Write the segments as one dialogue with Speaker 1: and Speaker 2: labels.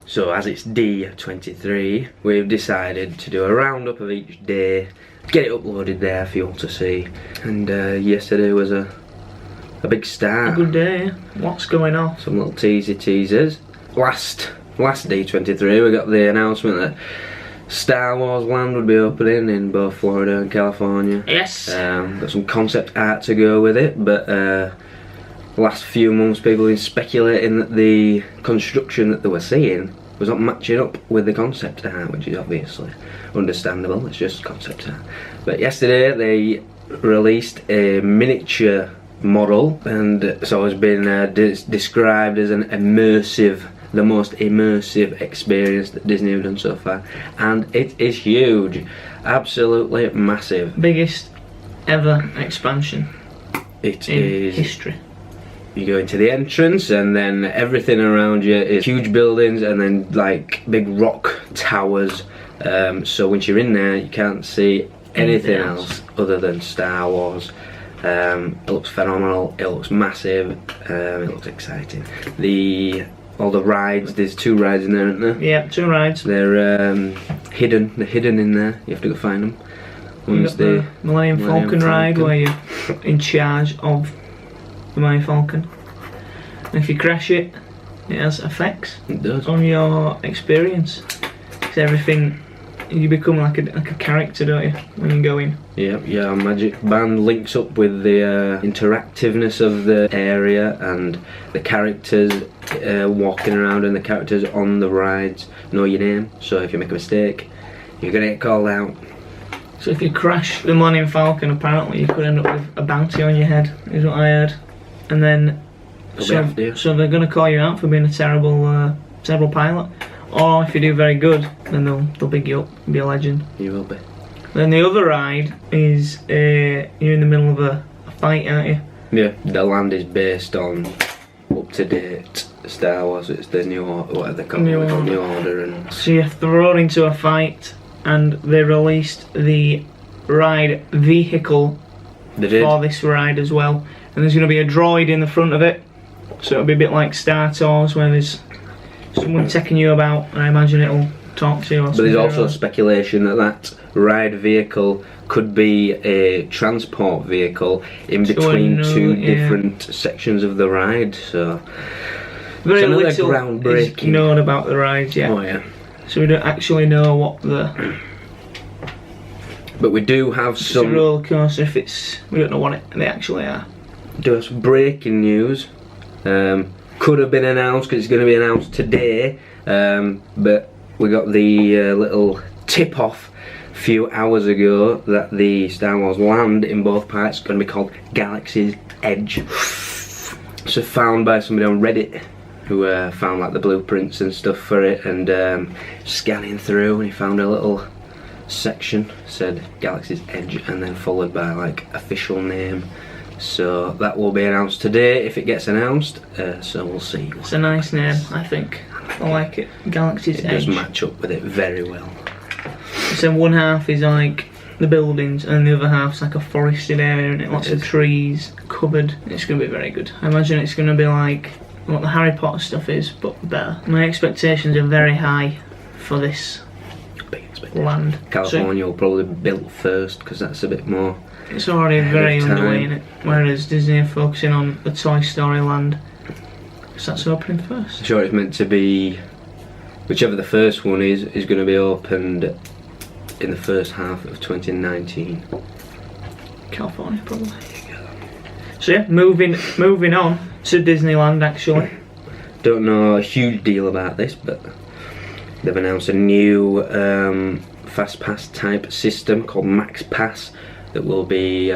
Speaker 1: So as it's D23, we've decided to do a roundup of each day, get it uploaded there for you all to see. And yesterday was a big start.
Speaker 2: A good day, what's going on?
Speaker 1: Some little teasers. Last D23 we got the announcement that Star Wars Land would be opening in both Florida and California.
Speaker 2: Yes.
Speaker 1: Got some concept art to go with it, but the last few months people have been speculating that the construction that they were seeing was not matching up with the concept art, which is obviously understandable, it's just concept art. But yesterday they released a miniature model, and so it's been described as an immersive, the most immersive experience that Disney have done so far, and it is huge, absolutely massive.
Speaker 2: Biggest ever expansion
Speaker 1: in
Speaker 2: history.
Speaker 1: You go into the entrance and then everything around you is huge buildings and then like big rock towers, so once you're in there you can't see anything else other than Star Wars. It looks phenomenal, it looks massive, it looks exciting. All the rides, there's 2 rides in there, aren't there?
Speaker 2: Yeah, 2 rides.
Speaker 1: They're hidden in there, you have to go find them.
Speaker 2: One's the Millennium Falcon ride where you're in charge of the Millennium Falcon. And if you crash it, it has effects on your experience. It's everything, you become like a character, don't you, when you go in? Yeah, Magic Band links up with the interactiveness of the area and the characters walking around, and the characters on the rides know your name, so if you make a mistake you're gonna get called out. So if you crash the Millennium Falcon, apparently you could end up with a bounty on your head, is what I heard. And then so they're going to call you out for being a terrible pilot, or if you do very good then they'll big you up and be a legend.
Speaker 1: You will be.
Speaker 2: Then the other ride is you're in the middle of a fight, aren't you?
Speaker 1: Yeah, the land is based on up-to-date Star Wars. It's the new order, whatever they call it, New Order. And
Speaker 2: so you're thrown into a fight, and they released the ride vehicle for this ride as well. And there's going to be a droid in the front of it, so it'll be a bit like Star Tours where there's someone taking you about, and I imagine it'll talk to you.
Speaker 1: But there's also speculation that ride vehicle could be a transport vehicle in between 2 different sections of the ride, so
Speaker 2: very little
Speaker 1: groundbreaking
Speaker 2: is known about the rides yet.
Speaker 1: Oh yeah.
Speaker 2: So we don't actually know what the...
Speaker 1: But we do have some...
Speaker 2: It's a roller coaster if it's... We don't know what they actually are.
Speaker 1: Do have some breaking news. Could have been announced because it's going to be announced today, but we got the little tip-off a few hours ago that the Star Wars Land in both parts is going to be called Galaxy's Edge. So found by somebody on Reddit who found like the blueprints and stuff for it, and scanning through, and he found a little section said Galaxy's Edge and then followed by like official name. So that will be announced today if it gets announced, so we'll see.
Speaker 2: It's a nice name, I think. I like it. Galaxy's Edge.
Speaker 1: It does match up with it very well.
Speaker 2: So one half is like the buildings and the other half's like a forested area, and lots of trees covered. It's going to be very good. I imagine it's going to be like what the Harry Potter stuff is, but better. My expectations are very high for this land.
Speaker 1: California will probably be built first because that's a bit more...
Speaker 2: It's already very underway in it, whereas Disney are focusing on the Toy Story land. So that's opening first.
Speaker 1: I'm sure it's meant to be, whichever the first one is going to be opened in the first half of 2019.
Speaker 2: California, probably. So yeah, moving on to Disneyland actually.
Speaker 1: Don't know a huge deal about this, but they've announced a new Fast Pass type system called Max Pass that will be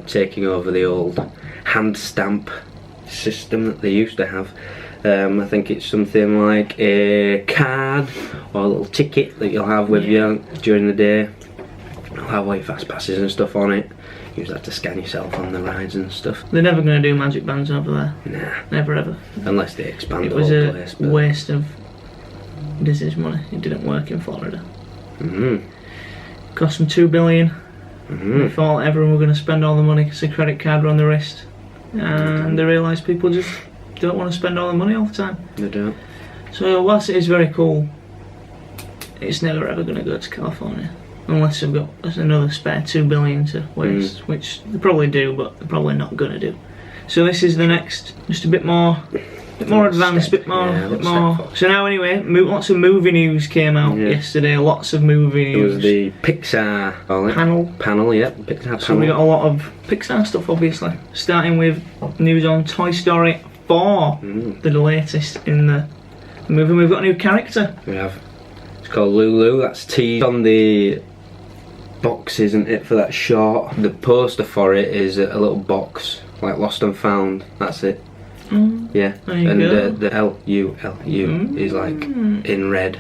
Speaker 1: taking over the old hand stamp system that they used to have. I think it's something like a card or a little ticket that you'll have with you during the day. It'll have like fast passes and stuff on it. Use that to scan yourself on the rides and stuff.
Speaker 2: They're never going to do magic bands over there.
Speaker 1: Nah.
Speaker 2: Never ever.
Speaker 1: Unless they expand
Speaker 2: the
Speaker 1: whole place.
Speaker 2: It was a waste of Disney's money. It didn't work in Florida. Cost them $2 billion. They thought everyone were going to spend all the money because the credit card were on the wrist, and they realised people just don't want to spend all the money all the time.
Speaker 1: They don't.
Speaker 2: So whilst it is very cool, it's never ever going to go to California. Unless they've got another spare $2 billion to waste, which they probably do, but they're probably not going to do. So this is the next, just a bit more advanced, bit more. So now anyway, lots of movie news came out yesterday. Lots of movie news.
Speaker 1: It was the Pixar panel, yeah, Pixar panel.
Speaker 2: So we got a lot of Pixar stuff, obviously. Starting with news on Toy Story 4, the latest in the movie. We've got a new character.
Speaker 1: We have. It's called Lulu. That's teased on the box, isn't it, for that short? The poster for it is a little box, like Lost and Found. That's it. Yeah, and the LULU is like in red.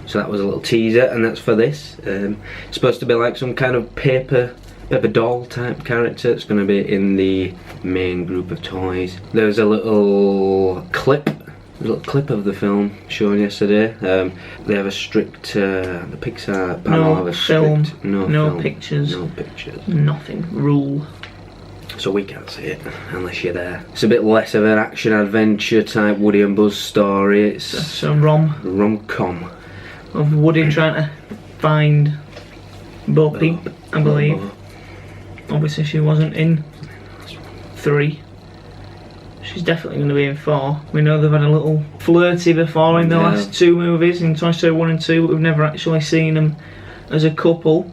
Speaker 1: So that was a little teaser, and that's for this. It's supposed to be like some kind of paper doll type character. It's going to be in the main group of toys. There's a little clip of the film shown yesterday. They have a strict, the Pixar panel have a strict
Speaker 2: no pictures, nothing rule.
Speaker 1: So we can't see it unless you're there. It's a bit less of an action adventure type Woody and Buzz story. It's
Speaker 2: a rom-com of Woody trying to find Bo Peep, I believe. Obviously she wasn't in 3. She's definitely going to be in 4. We know they've had a little flirty before in the last 2 movies, in Toy Story 1 and 2, but we've never actually seen them as a couple.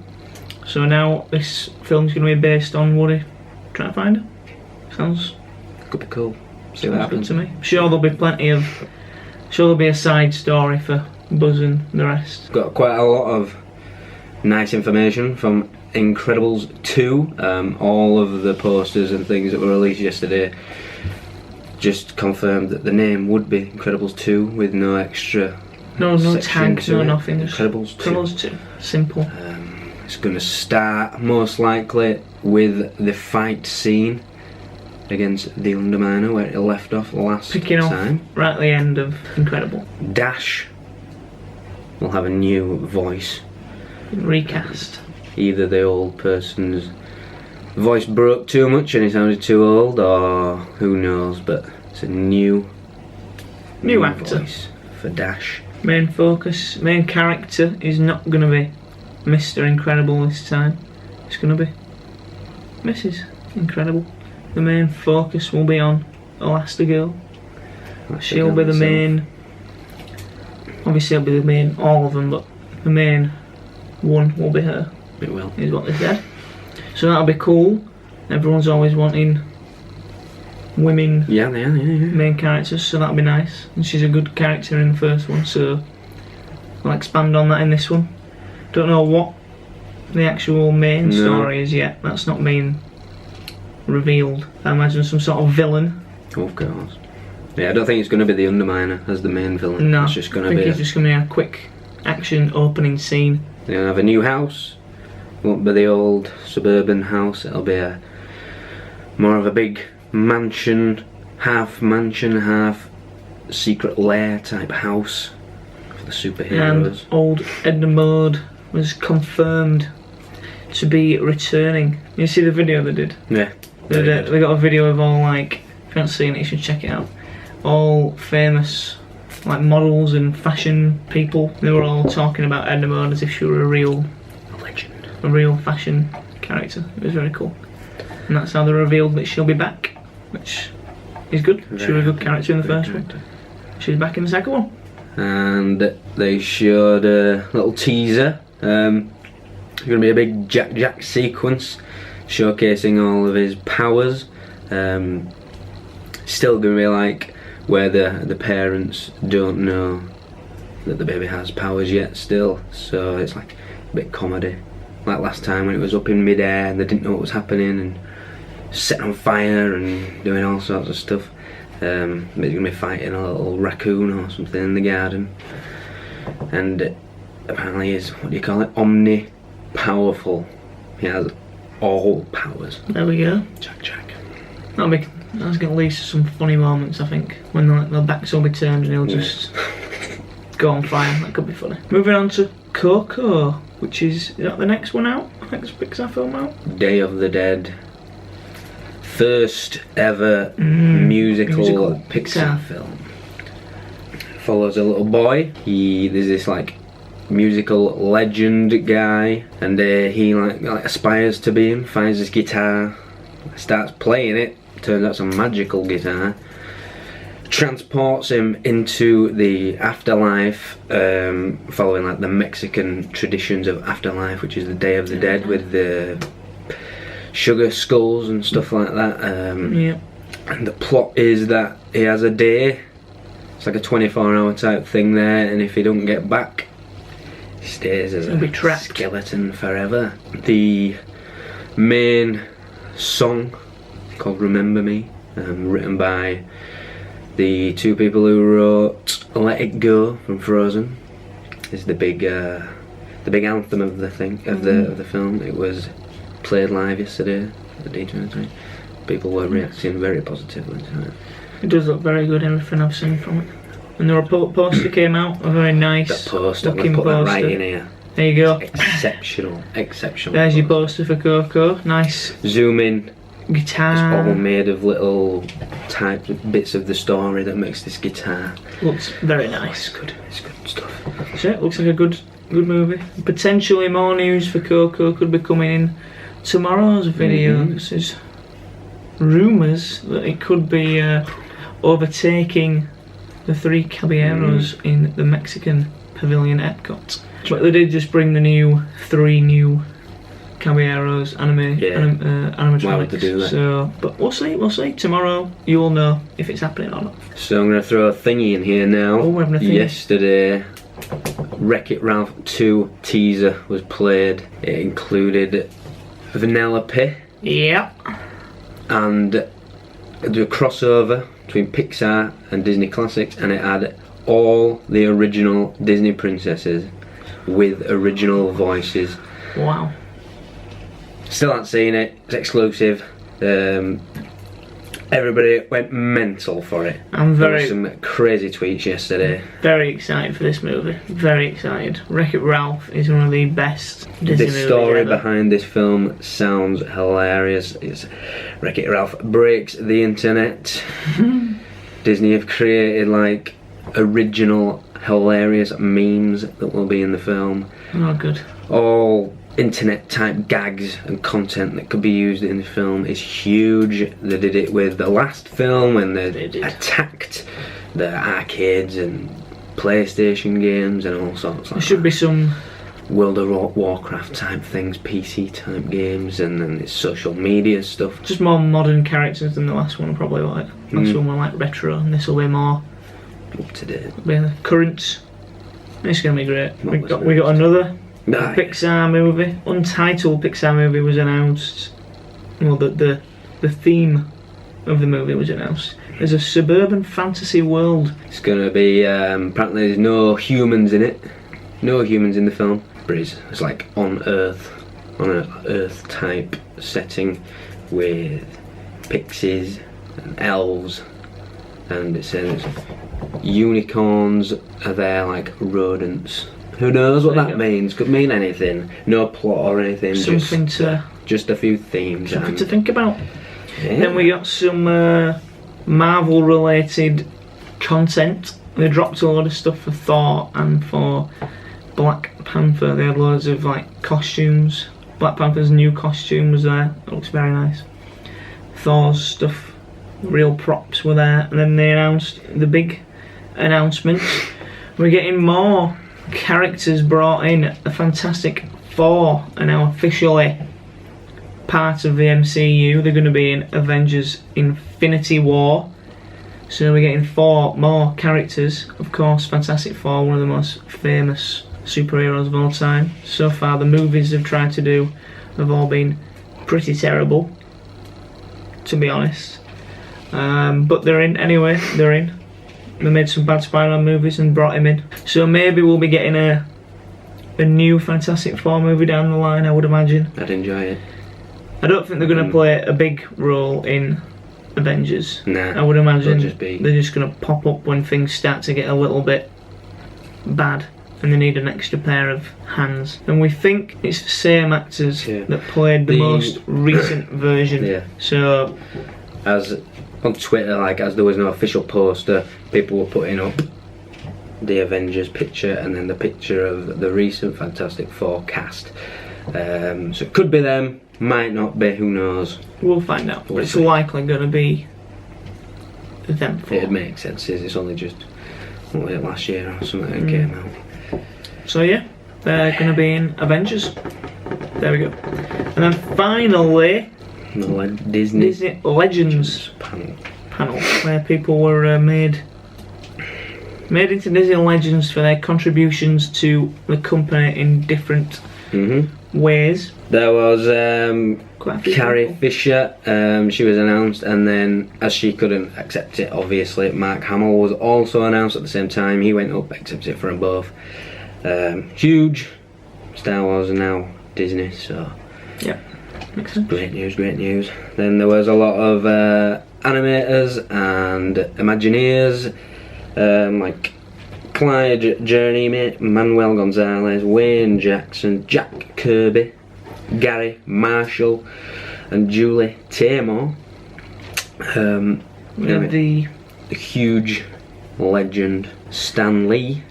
Speaker 2: So now this film's going to be based on Woody trying to find her. Sounds
Speaker 1: could be cool. See what happens
Speaker 2: to me. I'm sure there'll be plenty of. Sure there'll be a side story for Buzz and the rest.
Speaker 1: Got quite a lot of nice information from Incredibles 2. All of the posters and things that were released yesterday just confirmed that the name would be Incredibles 2 with no extra.
Speaker 2: No tag, no nothing.
Speaker 1: Incredibles 2.
Speaker 2: Incredibles 2. Simple.
Speaker 1: It's going to start most likely with the fight scene against the Underminer where it left off last time.
Speaker 2: Picking off right at the end of Incredible.
Speaker 1: Dash will have a new voice.
Speaker 2: Recast.
Speaker 1: Either the old person's voice broke too much and he sounded too old, or who knows, but it's a new
Speaker 2: actor
Speaker 1: voice for Dash.
Speaker 2: Main character is not going to be Mr. Incredible this time. It's going to be Mrs. Incredible. The main focus will be on Elastigirl. She'll be the main. Obviously, it'll be the main, all of them, but the main one will be her.
Speaker 1: It will.
Speaker 2: Is what they said. So that'll be cool. Everyone's always wanting women main characters, so that'll be nice. And she's a good character in the first one, so I'll expand on that in this one. Don't know what the actual main story is yet. That's not been revealed. I imagine some sort of villain.
Speaker 1: Oh, of course. Yeah, I don't think it's going to be the Underminer as the main villain.
Speaker 2: No,
Speaker 1: it's just going to be.
Speaker 2: It's just going to be a quick action opening scene.
Speaker 1: They're going to have a new house. It won't be the old suburban house. It'll be more of a big mansion, half secret lair type house for the superheroes.
Speaker 2: And old Edna Mode was confirmed to be returning. You see the video they did?
Speaker 1: Yeah.
Speaker 2: They got a video of all, like, if you haven't seen it, you should check it out. All famous, like, models and fashion people. They were all talking about Edna Mode as if she were a real
Speaker 1: legend,
Speaker 2: a real fashion character. It was very cool. And that's how they revealed that she'll be back, which is good. She was a good character in the first one. She's back in the second one.
Speaker 1: And they showed a little teaser. It's going to be a big Jack sequence showcasing all of his powers. Still going to be like where the parents don't know that the baby has powers yet still, so it's like a bit comedy, like last time when it was up in midair and they didn't know what was happening and set on fire and doing all sorts of stuff. But he's going to be fighting a little raccoon or something in the garden, and apparently he's, what do you call it, omni-powerful. He has all powers.
Speaker 2: There we go.
Speaker 1: Jack.
Speaker 2: That's going to lead to some funny moments, I think, when the backs will be turned and he'll just go on fire. That could be funny. Moving on to Coco, which is that the next one out? Next Pixar film out? Day
Speaker 1: of the Dead. First ever musical Pixar film. follows a little boy. There's this like musical legend guy, and he like aspires to be him. Finds his guitar, starts playing it. Turns out it's a magical guitar. Transports him into the afterlife, following like the Mexican traditions of afterlife, which is the Day of the Dead with the sugar skulls and stuff like that. And the plot is that he has a day. It's like a 24-hour type thing there, and if he don't get back, he stays as a skeleton forever. The main song, called "Remember Me," written by the two people who wrote "Let It Go" from Frozen, is the big anthem of the film. It was played live yesterday at the D23. People were reacting very positively to it.
Speaker 2: It does look very good, everything I've seen from it. And the poster came out, a very nice looking poster.
Speaker 1: That right in here.
Speaker 2: There you go.
Speaker 1: Exceptional.
Speaker 2: There's your poster for Coco. Nice.
Speaker 1: Zoom in.
Speaker 2: Guitar.
Speaker 1: It's all made of little types of bits of the story that makes this guitar.
Speaker 2: Looks very nice.
Speaker 1: It's good stuff.
Speaker 2: So it looks like a good movie. Potentially more news for Coco could be coming in tomorrow's video. This is rumours that it could be overtaking the three Caballeros in the Mexican Pavilion Epcot. But they did just bring the three new Caballeros animatronics.
Speaker 1: Why would they do that?
Speaker 2: So, but we'll see. Tomorrow you'll know if it's happening or not.
Speaker 1: So I'm going to throw a thingy in here now.
Speaker 2: Oh, we're having a thingy.
Speaker 1: Yesterday, Wreck-It Ralph 2 teaser was played. It included Vanellope.
Speaker 2: Yep.
Speaker 1: And a crossover between Pixar and Disney Classics, and it had all the original Disney princesses with original voices.
Speaker 2: Wow.
Speaker 1: Still haven't seen it. It's exclusive. Everybody went mental for it. There were some crazy tweets yesterday.
Speaker 2: Very excited for this movie. Very excited. Wreck-It Ralph is one of the best Disney movies
Speaker 1: The story
Speaker 2: ever.
Speaker 1: behind this film sounds hilarious. Wreck-It Ralph breaks the internet. Disney have created like original hilarious memes that will be in the film.
Speaker 2: Oh, good.
Speaker 1: All internet type gags and content that could be used in the film is huge. They did it with the last film when they attacked the arcades and PlayStation games and all sorts.
Speaker 2: There should be some
Speaker 1: World of Warcraft type things, PC type games, and then it's social media stuff.
Speaker 2: Just more modern characters than the last one, probably like. Last one were like retro, and this will be more
Speaker 1: up to date.
Speaker 2: Current. It's gonna be great. We got another Pixar movie, untitled Pixar movie was announced. Well, the theme of the movie was announced. There's a suburban fantasy world.
Speaker 1: It's gonna be apparently there's no humans in it. No humans in the film. But it's like on Earth, on an Earth type setting with pixies and elves, and it says unicorns are there like rodents. Who knows what that means? Could mean anything. No plot or anything.
Speaker 2: Something
Speaker 1: just a few themes.
Speaker 2: Something to think about.
Speaker 1: Yeah.
Speaker 2: Then we got some Marvel related content. They dropped a lot of stuff for Thor and for Black Panther. They had loads of like costumes. Black Panther's new costume was there. It looks very nice. Thor's stuff, real props were there. And then they announced the big announcement. We're getting more characters brought in. The Fantastic Four are now officially part of the MCU. They're going to be in Avengers Infinity War. So we're getting 4 more characters. Of course, Fantastic Four, one of the most famous superheroes of all time. So far, the movies they've tried to do have all been pretty terrible, to be honest. But they're in anyway. They're in. They made some bad Spider-Man movies and brought him in. So maybe we'll be getting a new Fantastic Four movie down the line, I would imagine.
Speaker 1: I'd enjoy it.
Speaker 2: I don't think they're going to play a big role in Avengers.
Speaker 1: Nah.
Speaker 2: I would imagine
Speaker 1: they're
Speaker 2: just going to pop up when things start to get a little bit bad and they need an extra pair of hands. And we think it's the same actors that played the most recent version.
Speaker 1: Yeah.
Speaker 2: So,
Speaker 1: as on Twitter, like as there was no official poster, people were putting up the Avengers picture and then the picture of the recent Fantastic Four cast. So it could be them, might not be, who knows.
Speaker 2: We'll find out, but it's likely going to be them four.
Speaker 1: It'd make sense, it's only just last year or something that came out.
Speaker 2: So yeah, they're going to be in Avengers. There we go. And then finally,
Speaker 1: the Disney
Speaker 2: Legends panel where people were made into Disney Legends for their contributions to the company in different ways.
Speaker 1: There was Carrie Fisher, she was announced, and then as she couldn't accept it, obviously, Mark Hamill was also announced at the same time. He went up, accepted it for them both. Huge. Star Wars and now Disney, so
Speaker 2: yeah, makes sense.
Speaker 1: Great news. Then there was a lot of animators and Imagineers, like Clyde Journey, Manuel Gonzalez, Wayne Jackson, Jack Kirby, Gary Marshall, and Julie Taymor.
Speaker 2: We have the
Speaker 1: huge legend Stan Lee.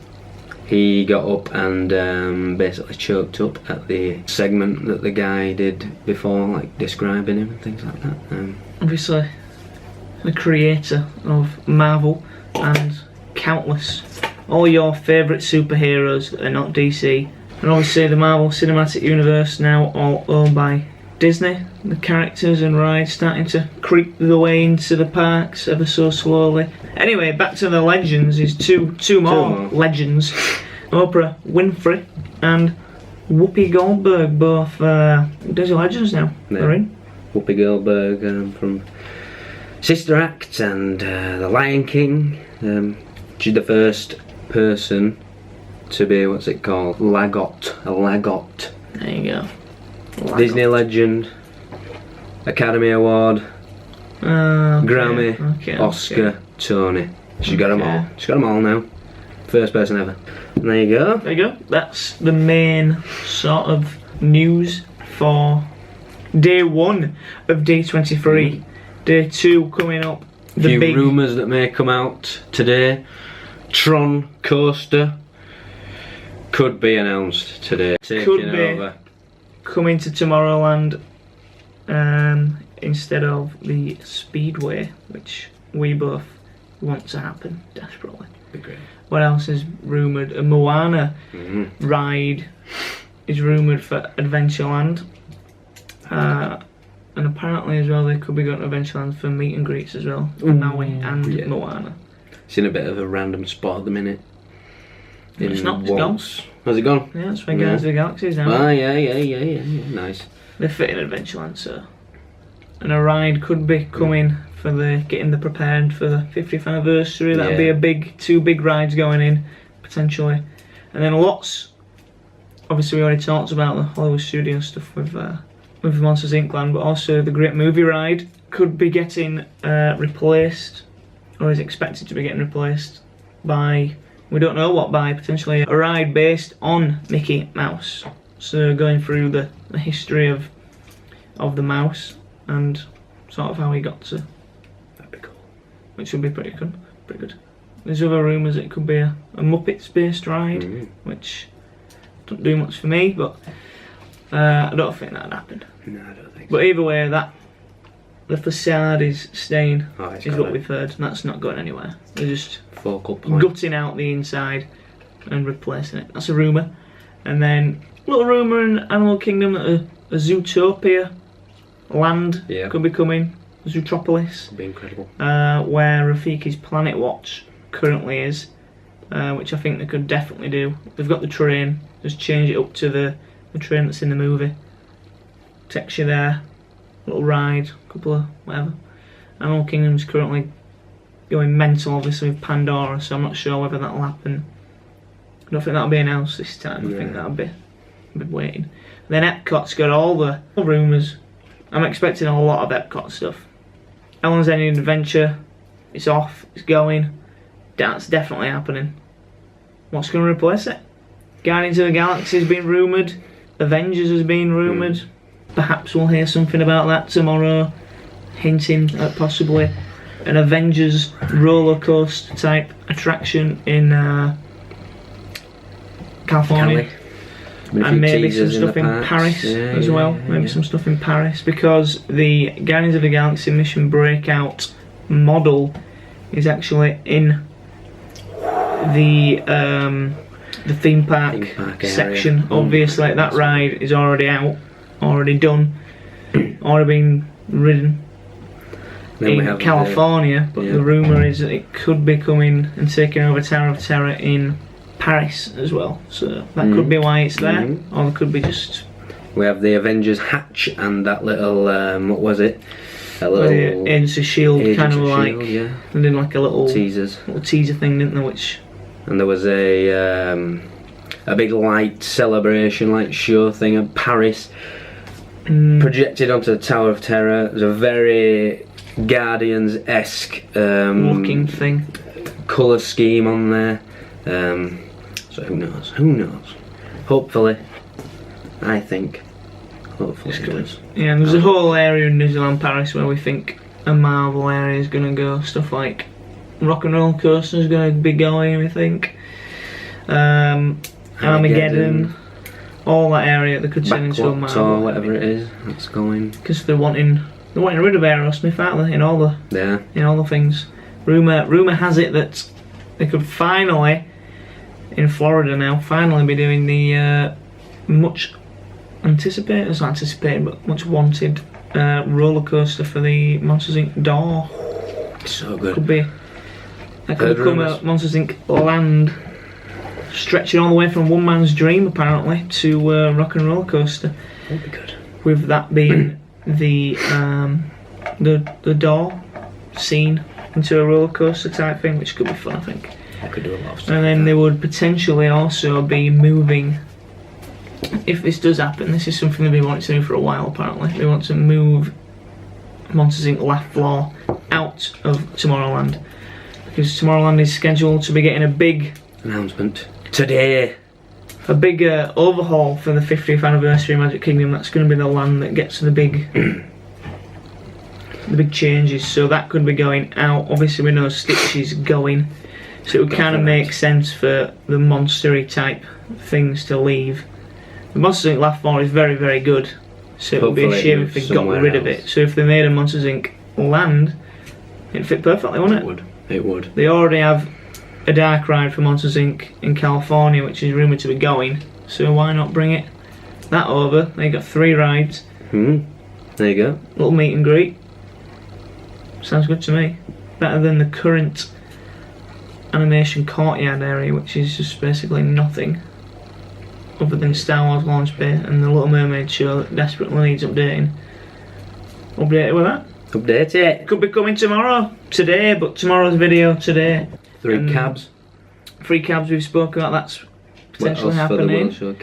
Speaker 1: He got up and basically choked up at the segment that the guy did before, like describing him and things like that.
Speaker 2: Obviously, the creator of Marvel and countless, all your favourite superheroes that are not DC. And obviously the Marvel Cinematic Universe now all owned by Disney. The characters and rides starting to creep their way into the parks ever so slowly. Anyway, back to the legends is two more legends. Oprah Winfrey and Whoopi Goldberg, both Disney legends now. They're in.
Speaker 1: Whoopi Goldberg from Sister Act and The Lion King. She's the first person to be, what's it called? A Lagot.
Speaker 2: There you go. Lagot.
Speaker 1: Disney legend, Academy Award, Grammy, Oscar, Tony. She's got them all. She's got them all now. First person ever. And there you go.
Speaker 2: There you go. That's the main sort of news for day 1 of D23. Day 2 coming up.
Speaker 1: A few rumours that may come out today. Tron Coaster could be announced today.
Speaker 2: Could be over. Coming to Tomorrowland instead of the Speedway, which we both want to happen desperately.
Speaker 1: Be great.
Speaker 2: What else is rumoured? A Moana ride is rumoured for Adventureland. And apparently as well they could be going to Adventureland for meet and greets as well. Maui and Moana.
Speaker 1: It's in a bit of a random spot at the minute.
Speaker 2: It's not, it's gone.
Speaker 1: Has it gone?
Speaker 2: Yeah, it's where Guardians of the Galaxy is now.
Speaker 1: Ah, yeah, nice.
Speaker 2: They're fitting Adventureland, so. And a ride could be coming for getting the prepared for the 50th anniversary. That'd be two big rides going in, potentially. And then lots, obviously we already talked about the Hollywood Studio stuff with Monsters Inc. Land, but also the Great Movie Ride could be getting replaced, or is expected to be getting replaced by, we don't know what by, potentially a ride based on Mickey Mouse. So going through the history of the mouse and sort of how he got to.
Speaker 1: That'd be cool.
Speaker 2: Which would be pretty good. There's other rumours it could be a Muppets based ride, which don't do much for me, but I don't think that'd happen.
Speaker 1: No, I don't think so.
Speaker 2: But either way, the facade is staying, is what we've heard, and that's not going anywhere. They're just
Speaker 1: focal point.
Speaker 2: Gutting out the inside and replacing it. That's a rumour. And then a little rumour in Animal Kingdom that a Zootopia land could be coming, Zootropolis.
Speaker 1: Could be incredible.
Speaker 2: Where Rafiki's Planet Watch currently is, which I think they could definitely do. They've got the train, just change it up to the train that's in the movie. Takes you there, little ride, couple of whatever. Animal Kingdom's currently going mental, obviously, with Pandora, so I'm not sure whether that'll happen. I don't think that'll be announced this time. I think that'll be a bit waiting. Then Epcot's got all the rumours. I'm expecting a lot of Epcot stuff. Ellen's Ending Adventure, it's off, it's going. That's definitely happening. What's going to replace it? Guardians of the Galaxy has been rumoured. Avengers has been rumoured. Perhaps we'll hear something about that tomorrow, hinting at possibly an Avengers roller coaster type attraction in California. And maybe some stuff in Paris as well. Maybe some stuff in Paris, because the Guardians of the Galaxy Mission Breakout model is actually in the theme park section. Obviously, that ride is already out, already done, already been ridden in California. But the rumour is that it could be coming and taking over Tower of Terror in Paris as well, so that could be why it's there, or it could be just.
Speaker 1: We have the Avengers hatch and that little what was it? A little
Speaker 2: Agents of Shield kind of like.
Speaker 1: Yeah.
Speaker 2: They did like a little
Speaker 1: teaser
Speaker 2: thing, didn't they? Which.
Speaker 1: And there was a big light celebration, like show thing at Paris, projected onto the Tower of Terror. It was a very Guardians-esque
Speaker 2: looking thing,
Speaker 1: colour scheme on there. So who knows? Who knows? Hopefully, I think. Hopefully it does.
Speaker 2: Yeah, and there's a whole area in Disneyland Paris where we think a Marvel area is going to go. Stuff like Rock and Roller Coaster is going to be going, we think. Armageddon. All that area they could turn into a Marvel.
Speaker 1: Or whatever it is, that's going.
Speaker 2: Because they're wanting rid of Aerosmith, aren't they? In all the things. Rumor has it that they could finally, in Florida now, be doing the much anticipated, but much wanted roller coaster for the Monsters Inc. door.
Speaker 1: So good.
Speaker 2: That could become a Monsters Inc. land, stretching all the way from One Man's Dream apparently to Rock and Roller Coaster.
Speaker 1: That'd be good.
Speaker 2: With that being the door scene into a roller coaster type thing, which could be fun, I think.
Speaker 1: I could do a lot of stuff.
Speaker 2: And then they would potentially also be moving, if this does happen, this is something they've been wanting to do for a while apparently. They want to move Monsters Inc. Laugh Floor out of Tomorrowland, because Tomorrowland is scheduled to be getting a big
Speaker 1: announcement today.
Speaker 2: A big overhaul for the 50th anniversary of Magic Kingdom. That's going to be the land that gets the big changes, so that could be going out. Obviously we know Stitch is going, so it would kind of make sense for the monstery type things to leave. The Monsters Inc. Laugh Floor is very, very good, so it would be a shame if they got rid of it. So if they made a Monsters Inc. land, it'd fit perfectly, wouldn't it?
Speaker 1: It would.
Speaker 2: They already have a dark ride for Monsters Inc. in California, which is rumoured to be going, so why not bring that over? They got 3 rides.
Speaker 1: There you go.
Speaker 2: Little meet and greet. Sounds good to me. Better than the current animation courtyard area, which is just basically nothing other than Star Wars launch bay and the Little Mermaid show that desperately needs updating. Update it with that.
Speaker 1: Update it.
Speaker 2: Could be coming today, but tomorrow's video today.
Speaker 1: 3 cabs.
Speaker 2: 3 cabs we've spoken about. That's potentially happening.
Speaker 1: For the World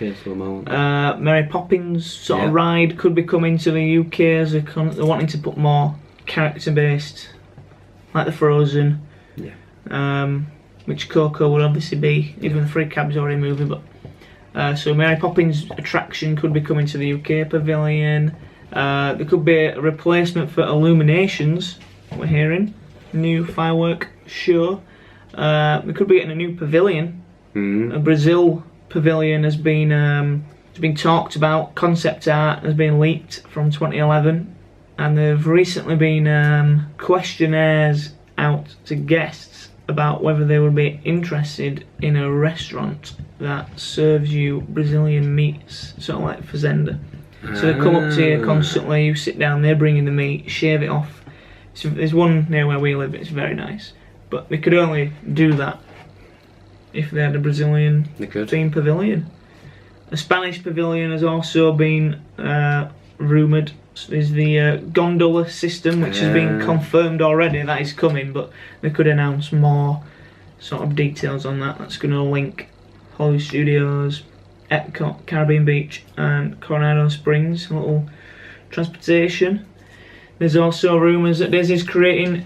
Speaker 1: Showcase
Speaker 2: Mary Poppins sort of ride could be coming to the UK as they're wanting to put more character-based, like the Frozen. Which Coco would obviously be. Even the 3 cabs already moving, but so Mary Poppins attraction could be coming to the UK pavilion. There could be a replacement for Illuminations. We're hearing new firework show. We could be getting a new pavilion. A Brazil pavilion has been talked about. Concept art has been leaked from 2011, and there've recently been questionnaires out to guests about whether they would be interested in a restaurant that serves you Brazilian meats, sort of like fazenda. So they come up to you constantly, you sit down, they bring in the meat, shave it off. So there's one near where we live, it's very nice. But they could only do that if they had a Brazilian themed pavilion. A Spanish pavilion has also been rumoured. So there's the gondola system, which has been confirmed already, that is coming, but they could announce more sort of details on that. That's going to link Hollywood Studios, Epcot, Caribbean Beach and Coronado Springs, a little transportation. There's also rumours that Disney's creating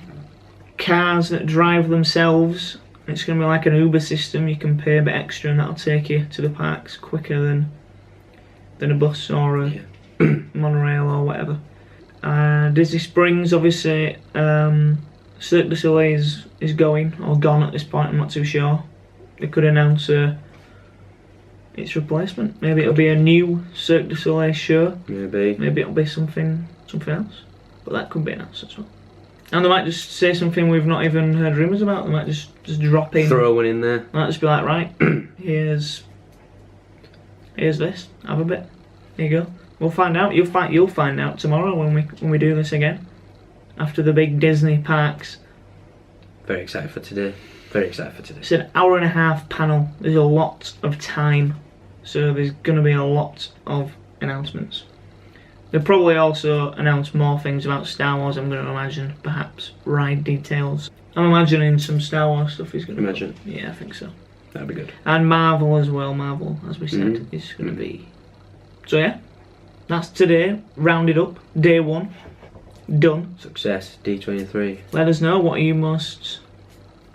Speaker 2: cars that drive themselves. It's going to be like an Uber system. You can pay a bit extra and that'll take you to the parks quicker than a bus or a monorail or whatever. Disney Springs, obviously, Cirque du Soleil is going, or gone at this point, I'm not too sure. They could announce a its replacement. Maybe it'll be a new Cirque du Soleil show.
Speaker 1: Maybe.
Speaker 2: Maybe it'll be something else. But that could be announced as well. And they might just say something we've not even heard rumours about. They might just drop in.
Speaker 1: Throw one in there.
Speaker 2: They might just be like, right, here's this. Have a bit. Here you go. We'll find out. You'll find out tomorrow when we do this again. After the big Disney parks.
Speaker 1: Very excited for today. Very excited for today.
Speaker 2: It's an hour-and-a-half panel. There's a lot of time. So there's going to be a lot of announcements. They'll probably also announce more things about Star Wars, I'm going to imagine. Perhaps ride details. I'm imagining some Star Wars stuff is going to
Speaker 1: Imagine.
Speaker 2: Yeah, I think so.
Speaker 1: That'd be good.
Speaker 2: And Marvel as well. Marvel, as we said, is going to be... So yeah, that's today. Rounded up. Day 1. Done.
Speaker 1: Success. D23.
Speaker 2: Let us know what are you most...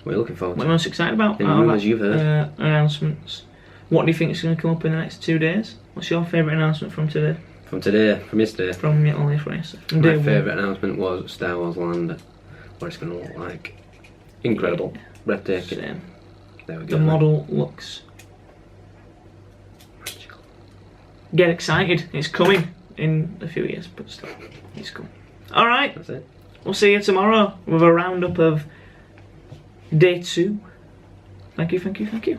Speaker 1: What are you looking forward
Speaker 2: What
Speaker 1: to?
Speaker 2: are you most excited about?
Speaker 1: Any rumours you've heard?
Speaker 2: Announcements. What do you think is going to come up in the next 2 days? What's your favourite announcement from today?
Speaker 1: From today, from yesterday.
Speaker 2: From only from yesterday.
Speaker 1: My favourite announcement was Star Wars Land. What it's going to look like. Incredible.
Speaker 2: Yeah.
Speaker 1: Breathtaking.
Speaker 2: Same.
Speaker 1: There we go.
Speaker 2: The model looks...
Speaker 1: Magical.
Speaker 2: Get excited. It's coming in a few years, but still, it's cool. Alright.
Speaker 1: That's it.
Speaker 2: We'll see you tomorrow with a roundup of day 2. Thank you, thank you, thank you.